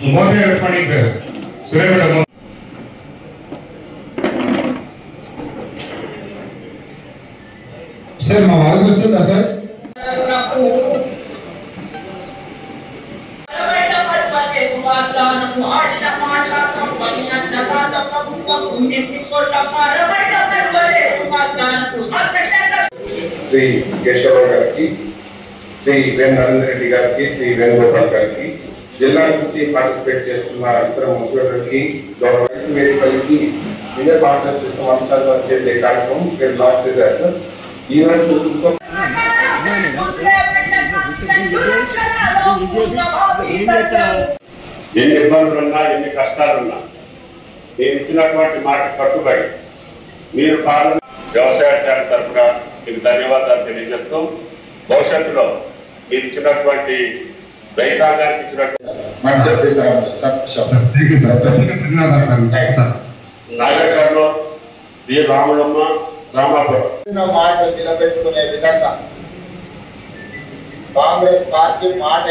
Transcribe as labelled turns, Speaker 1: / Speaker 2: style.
Speaker 1: Modi electronic Suryapet sir మా voice వస్తుందా sir?
Speaker 2: Shri Keshavarao గారికి, శ్రీ వేణు నరేంద్ర రెడ్డి గారికి, శ్రీ వేణుగోపాల్ గారికి, జిల్లా నుంచి పార్టిసిపేట్ చేస్తున్న ఇతర ముఖ్యులకి, వేదికలకి ఇదే పార్ట్నర్ సిస్టమ్ అంశాలు చేసే కార్యక్రమం మీరు లాంచ్ చేశారు సార్. ఈ రోజు ఎన్ని ఇబ్బందులున్నా, ఎన్ని కష్టాలున్నా నేను ఇచ్చినటువంటి మాట కట్టుబడి మీరు వ్యవసాయాచార్య తరఫున మీకు ధన్యవాదాలు తెలియజేస్తూ భవిష్యత్తులో మీరు ఇచ్చినటువంటి రైతాంగానికి నాగరికర్లో వి రాములమ్మ రామాపురం
Speaker 3: మాట నిలబెట్టుకునే విధంగా కాంగ్రెస్ పార్టీ మాట